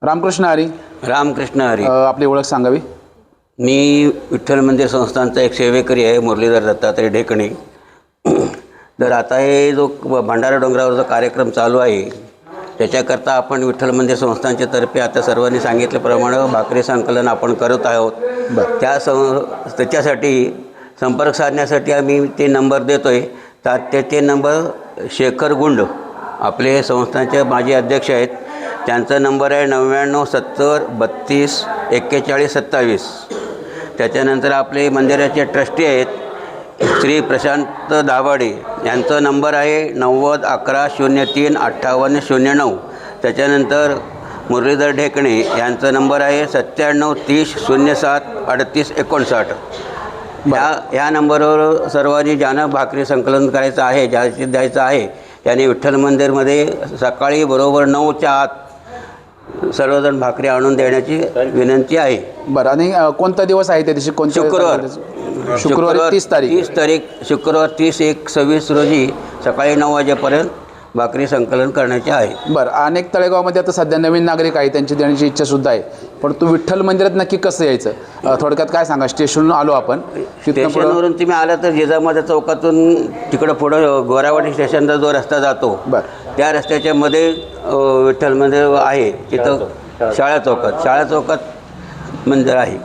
रामकृष्ण हरी. रामकृष्ण हरी. आपली ओळख सांगावी. मी विठ्ठल मंदिर संस्थानचा एक सेवेकरी आहे, मुरलीधर दत्तात्रय ढेकणे. तर आता हे जो भंडारा डोंगरावरचा कार्यक्रम चालू आहे त्याच्याकरता आपण विठ्ठल मंदिर संस्थानच्या तर्फे आता सर्वांनी सांगितल्याप्रमाणे भाकरी संकलन आपण करत आहोत. त्याच्यासाठी संपर्क साधण्यासाठी आम्ही ते नंबर देतो आहे. ते नंबर शेखर गुंड आपले संस्थानचे माजी अध्यक्ष आहेत, त्यांचा नंबर आहे 99 70 32 41 27. त्याच्यानंतर आपले मंदिराचे ट्रस्टी आहेत श्री प्रशांत दाभाडे, यांचा नंबर आहे 90 11 03 58 09. त्याच्यानंतर मुरलीधर ढेकणे यांचा नंबर आहे 97 30 07 38 59. ह्या नंबरवर सर्वांनी ज्यांना भाकरी संकलन करायचं आहे, द्यायचं आहे, त्याने विठ्ठल मंदिरमध्ये सकाळी बरोबर 9च्या आत सर्वजण भाकरी आणून देण्याची विनंती आहे. बरं. आणि कोणता दिवस आहे त्या दिवशी? शुक्रवार 30 तारीख. शुक्रवार 30/1/26 रोजी सकाळी 9 वाजेपर्यंत भाकरी संकलन करण्याचे आहे. बरं. अनेक तळेगावमध्ये आता सध्या नवीन नागरिक आहे, त्यांची देण्याची इच्छा सुद्धा आहे, पण तू विठ्ठल मंदिरात नक्की कसं यायचं थोडक्यात काय सांगा. स्टेशनवरून आलो आपण, स्टेशनवरून तुम्ही आला तर जिजामाता चौकातून तिकडं पुढं गोरावाडी स्टेशनचा जो रस्ता जातो, त्या रस्त्याच्या मध्ये विठ्ठल मंदिर आहे. तिथं शाळा चौकात मंदिर आहे.